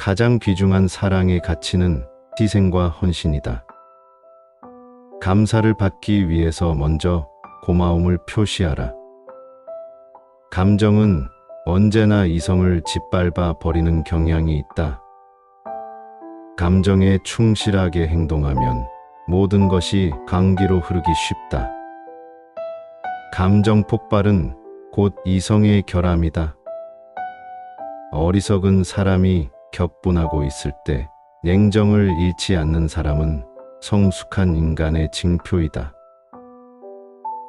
가장 귀중한 사랑의 가치는 희생과 헌신이다. 감사를 받기 위해서 먼저 고마움을 표시하라. 감정은 언제나 이성을 짓밟아 버리는 경향이 있다. 감정에 충실하게 행동하면 모든 것이 강기로 흐르기 쉽다. 감정 폭발은 곧 이성의 결함이다. 어리석은 사람이 격분하고 있을 때 냉정을 잃지 않는 사람은 성숙한 인간의 징표이다.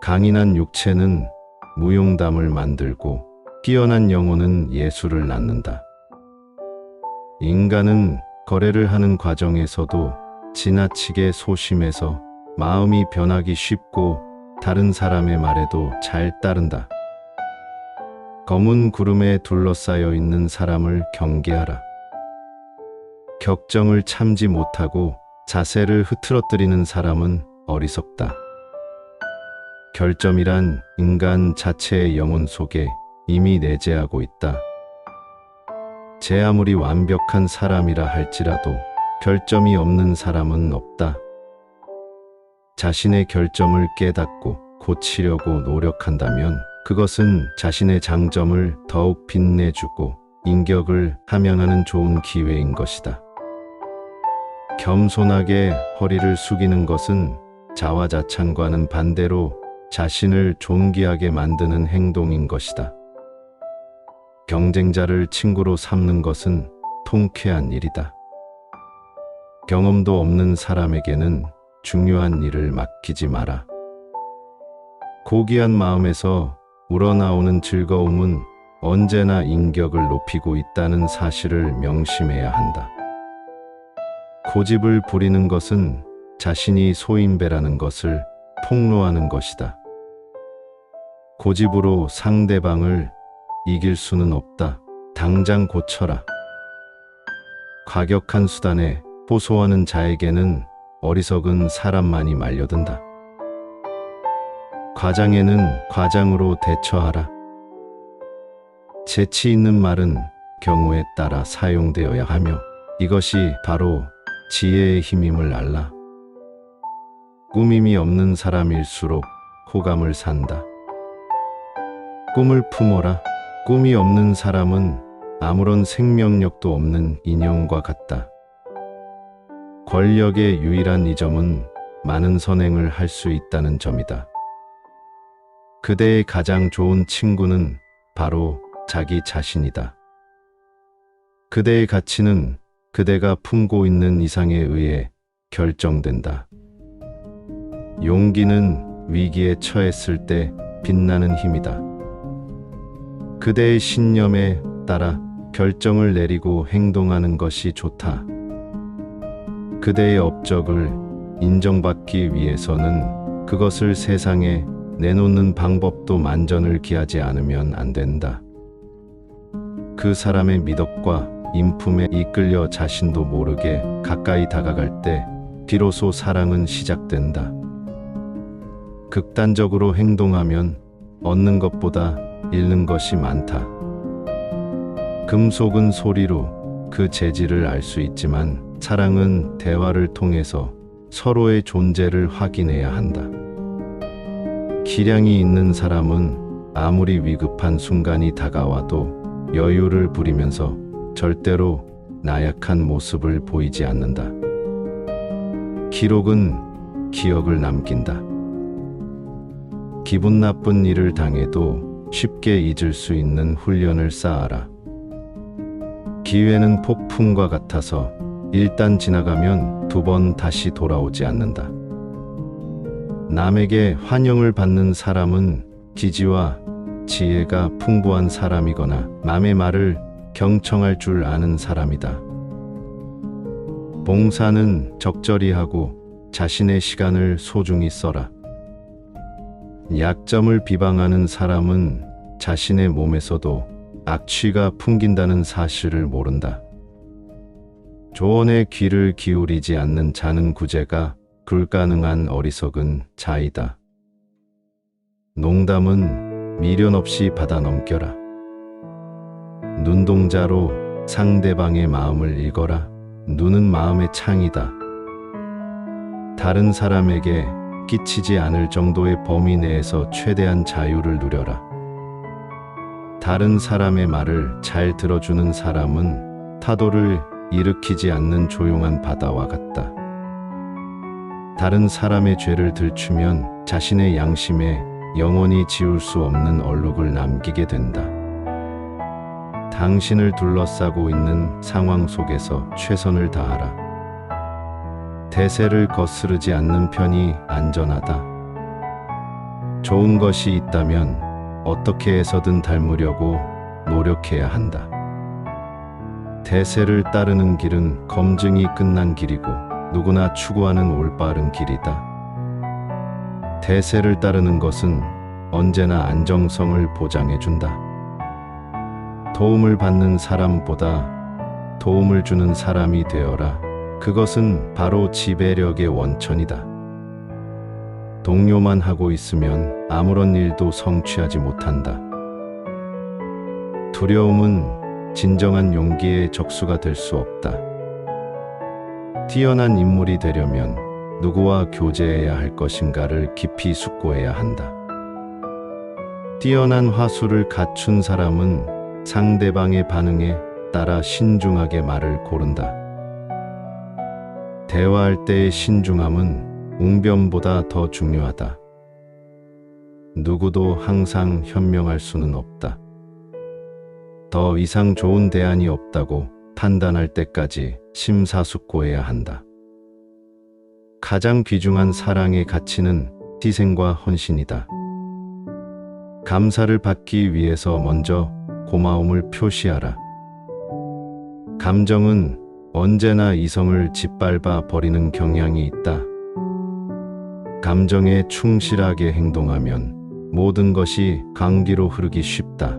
강인한 육체는 무용담을 만들고 뛰어난 영혼은 예술을 낳는다. 인간은 거래를 하는 과정에서도 지나치게 소심해서 마음이 변하기 쉽고 다른 사람의 말에도 잘 따른다. 검은 구름에 둘러싸여 있는 사람을 경계하라. 격정을 참지 못하고 자세를 흐트러뜨리는 사람은 어리석다. 결점이란 인간 자체의 영혼 속에 이미 내재하고 있다. 제 아무리 완벽한 사람이라 할지라도 결점이 없는 사람은 없다. 자신의 결점을 깨닫고 고치려고 노력한다면 그것은 자신의 장점을 더욱 빛내주고 인격을 함양하는 좋은 기회인 것이다. 겸손하게 허리를 숙이는 것은 자화자찬과는 반대로 자신을 존귀하게 만드는 행동인 것이다. 경쟁자를 친구로 삼는 것은 통쾌한 일이다. 경험도 없는 사람에게는 중요한 일을 맡기지 마라. 고귀한 마음에서 우러나오는 즐거움은 언제나 인격을 높이고 있다는 사실을 명심해야 한다. 고집을 부리는 것은 자신이 소인배라는 것을 폭로하는 것이다. 고집으로 상대방을 이길 수는 없다. 당장 고쳐라. 과격한 수단에 호소하는 자에게는 어리석은 사람만이 말려든다. 과장에는 과장으로 대처하라. 재치 있는 말은 경우에 따라 사용되어야 하며 이것이 바로 지혜의 힘임을 알라. 꾸밈이 없는 사람일수록 호감을 산다. 꿈을 품어라. 꿈이 없는 사람은 아무런 생명력도 없는 인형과 같다. 권력의 유일한 이점은 많은 선행을 할 수 있다는 점이다. 그대의 가장 좋은 친구는 바로 자기 자신이다. 그대의 가치는 그대가 품고 있는 이상에 의해 결정된다. 용기는 위기에 처했을 때 빛나는 힘이다. 그대의 신념에 따라 결정을 내리고 행동하는 것이 좋다. 그대의 업적을 인정받기 위해서는 그것을 세상에 내놓는 방법도 만전을 기하지 않으면 안 된다. 그 사람의 미덕과 인품에 이끌려 자신도 모르게 가까이 다가갈 때 비로소 사랑은 시작된다. 극단적으로 행동하면 얻는 것보다 잃는 것이 많다. 금속은 소리로 그 재질을 알 수 있지만 사랑은 대화를 통해서 서로의 존재를 확인해야 한다. 기량이 있는 사람은 아무리 위급한 순간이 다가와도 여유를 부리면서 절대로 나약한 모습을 보이지 않는다. 기록은 기억을 남긴다. 기분 나쁜 일을 당해도 쉽게 잊을 수 있는 훈련을 쌓아라. 기회는 폭풍과 같아서 일단 지나가면 두 번 다시 돌아오지 않는다. 남에게 환영을 받는 사람은 지지와 지혜가 풍부한 사람이거나 남의 말을 경청할 줄 아는 사람이다. 봉사는 적절히 하고 자신의 시간을 소중히 써라. 약점을 비방하는 사람은 자신의 몸에서도 악취가 풍긴다는 사실을 모른다. 조언에 귀를 기울이지 않는 자는 구제가 불가능한 어리석은 자이다. 농담은 미련 없이 받아 넘겨라. 눈동자로 상대방의 마음을 읽어라. 눈은 마음의 창이다. 다른 사람에게 끼치지 않을 정도의 범위 내에서 최대한 자유를 누려라. 다른 사람의 말을 잘 들어주는 사람은 타도를 일으키지 않는 조용한 바다와 같다. 다른 사람의 죄를 들추면 자신의 양심에 영원히 지울 수 없는 얼룩을 남기게 된다. 당신을 둘러싸고 있는 상황 속에서 최선을 다하라. 대세를 거스르지 않는 편이 안전하다. 좋은 것이 있다면 어떻게 해서든 닮으려고 노력해야 한다. 대세를 따르는 길은 검증이 끝난 길이고 누구나 추구하는 올바른 길이다. 대세를 따르는 것은 언제나 안정성을 보장해준다. 도움을 받는 사람보다 도움을 주는 사람이 되어라. 그것은 바로 지배력의 원천이다. 동요만 하고 있으면 아무런 일도 성취하지 못한다. 두려움은 진정한 용기의 적수가 될 수 없다. 뛰어난 인물이 되려면 누구와 교제해야 할 것인가를 깊이 숙고해야 한다. 뛰어난 화술을 갖춘 사람은 상대방의 반응에 따라 신중하게 말을 고른다. 대화할 때의 신중함은 웅변보다 더 중요하다. 누구도 항상 현명할 수는 없다. 더 이상 좋은 대안이 없다고 판단할 때까지 심사숙고해야 한다. 가장 귀중한 사랑의 가치는 희생과 헌신이다. 감사를 받기 위해서 먼저 고마움을 표시하라. 감정은 언제나 이성을 짓밟아 버리는 경향이 있다. 감정에 충실하게 행동하면 모든 것이 강기로 흐르기 쉽다.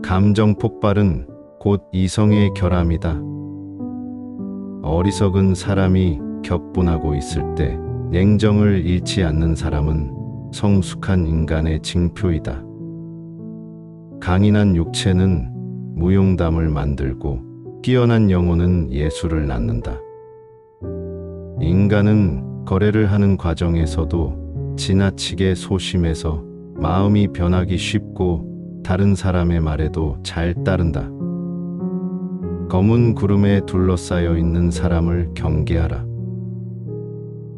감정 폭발은 곧 이성의 결함이다. 어리석은 사람이 격분하고 있을 때 냉정을 잃지 않는 사람은 성숙한 인간의 징표이다. 강인한 육체는 무용담을 만들고 뛰어난 영혼은 예술을 낳는다. 인간은 거래를 하는 과정에서도 지나치게 소심해서 마음이 변하기 쉽고 다른 사람의 말에도 잘 따른다. 검은 구름에 둘러싸여 있는 사람을 경계하라.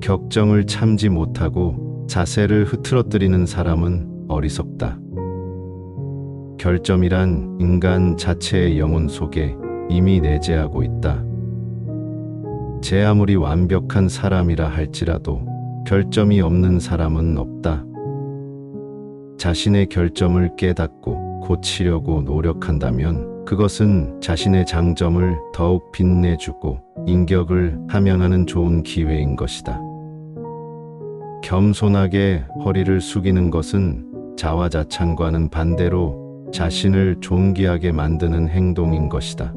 격정을 참지 못하고 자세를 흐트러뜨리는 사람은 어리석다. 결점이란 인간 자체의 영혼 속에 이미 내재하고 있다. 제 아무리 완벽한 사람이라 할지라도 결점이 없는 사람은 없다. 자신의 결점을 깨닫고 고치려고 노력한다면 그것은 자신의 장점을 더욱 빛내주고 인격을 함양하는 좋은 기회인 것이다. 겸손하게 허리를 숙이는 것은 자화자찬과는 반대로 자신을 존귀하게 만드는 행동인 것이다.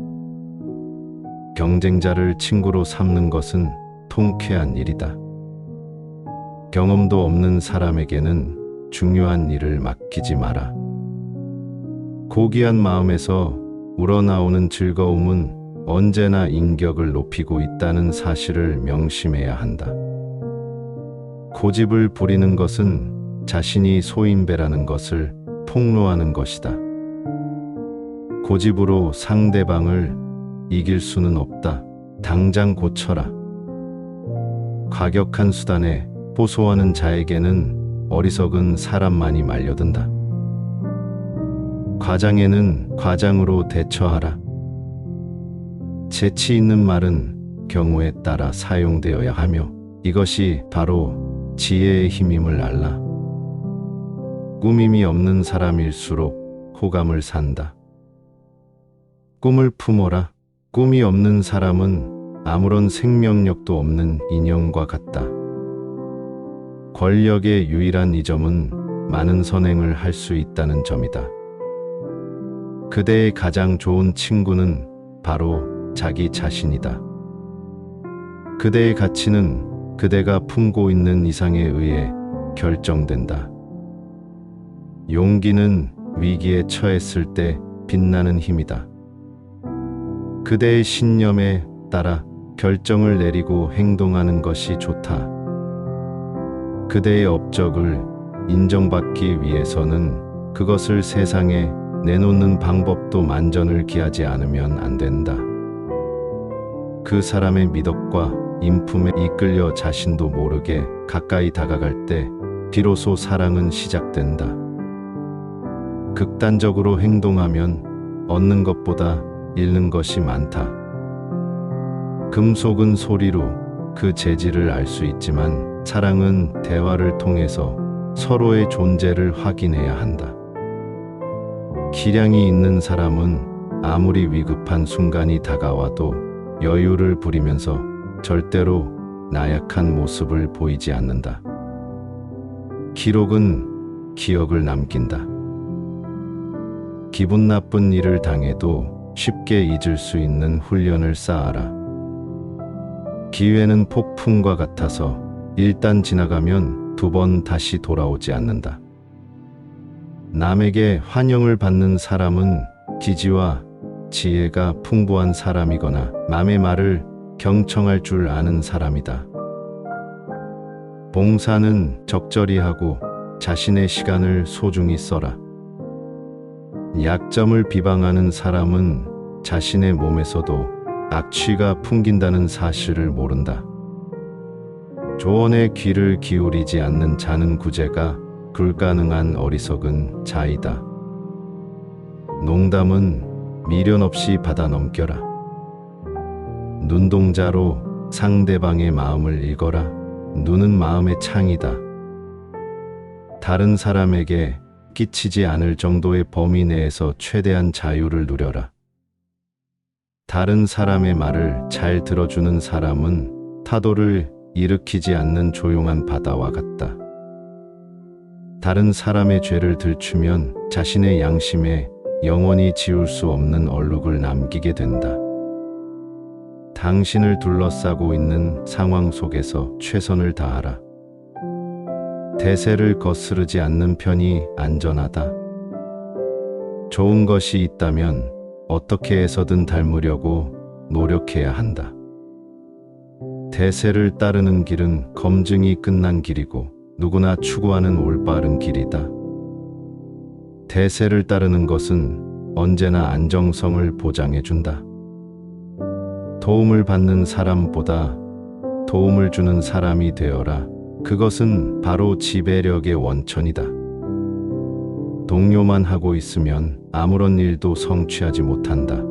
경쟁자를 친구로 삼는 것은 통쾌한 일이다. 경험도 없는 사람에게는 중요한 일을 맡기지 마라. 고귀한 마음에서 우러나오는 즐거움은 언제나 인격을 높이고 있다는 사실을 명심해야 한다. 고집을 부리는 것은 자신이 소인배라는 것을 폭로하는 것이다. 고집으로 상대방을 이길 수는 없다. 당장 고쳐라. 과격한 수단에 호소하는 자에게는 어리석은 사람만이 말려든다. 과장에는 과장으로 대처하라. 재치 있는 말은 경우에 따라 사용되어야 하며 이것이 바로 지혜의 힘임을 알라. 꾸밈이 없는 사람일수록 호감을 산다. 꿈을 품어라. 꿈이 없는 사람은 아무런 생명력도 없는 인형과 같다. 권력의 유일한 이점은 많은 선행을 할 수 있다는 점이다. 그대의 가장 좋은 친구는 바로 자기 자신이다. 그대의 가치는 그대가 품고 있는 이상에 의해 결정된다. 용기는 위기에 처했을 때 빛나는 힘이다. 그대의 신념에 따라 결정을 내리고 행동하는 것이 좋다. 그대의 업적을 인정받기 위해서는 그것을 세상에 내놓는 방법도 만전을 기하지 않으면 안 된다. 그 사람의 미덕과 인품에 이끌려 자신도 모르게 가까이 다가갈 때 비로소 사랑은 시작된다. 극단적으로 행동하면 얻는 것보다 잃는 것이 많다. 금속은 소리로 그 재질을 알 수 있지만 사랑은 대화를 통해서 서로의 존재를 확인해야 한다. 기량이 있는 사람은 아무리 위급한 순간이 다가와도 여유를 부리면서 절대로 나약한 모습을 보이지 않는다. 기록은 기억을 남긴다. 기분 나쁜 일을 당해도 쉽게 잊을 수 있는 훈련을 쌓아라. 기회는 폭풍과 같아서 일단 지나가면 두 번 다시 돌아오지 않는다. 남에게 환영을 받는 사람은 기지와 지혜가 풍부한 사람이거나 남의 말을 경청할 줄 아는 사람이다. 봉사는 적절히 하고 자신의 시간을 소중히 써라. 약점을 비방하는 사람은 자신의 몸에서도 악취가 풍긴다는 사실을 모른다. 조언에 귀를 기울이지 않는 자는 구제가 불가능한 어리석은 자이다. 농담은 미련 없이 받아 넘겨라. 눈동자로 상대방의 마음을 읽어라. 눈은 마음의 창이다. 다른 사람에게 끼치지 않을 정도의 범위 내에서 최대한 자유를 누려라. 다른 사람의 말을 잘 들어주는 사람은 타도를 일으키지 않는 조용한 바다와 같다. 다른 사람의 죄를 들추면 자신의 양심에 영원히 지울 수 없는 얼룩을 남기게 된다. 당신을 둘러싸고 있는 상황 속에서 최선을 다하라. 대세를 거스르지 않는 편이 안전하다. 좋은 것이 있다면 어떻게 해서든 닮으려고 노력해야 한다. 대세를 따르는 길은 검증이 끝난 길이고 누구나 추구하는 올바른 길이다. 대세를 따르는 것은 언제나 안정성을 보장해준다. 도움을 받는 사람보다 도움을 주는 사람이 되어라. 그것은 바로 지배력의 원천이다. 동료만 하고 있으면 아무런 일도 성취하지 못한다.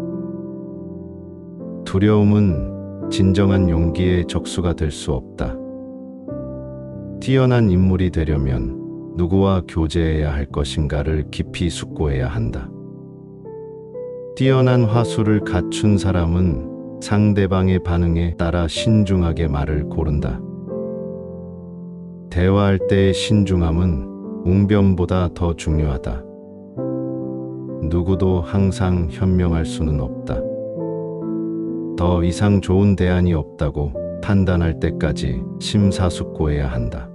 두려움은 진정한 용기의 적수가 될 수 없다. 뛰어난 인물이 되려면 누구와 교제해야 할 것인가를 깊이 숙고해야 한다. 뛰어난 화술을 갖춘 사람은 상대방의 반응에 따라 신중하게 말을 고른다. 대화할 때의 신중함은 웅변보다 더 중요하다. 누구도 항상 현명할 수는 없다. 더 이상 좋은 대안이 없다고 판단할 때까지 심사숙고해야 한다.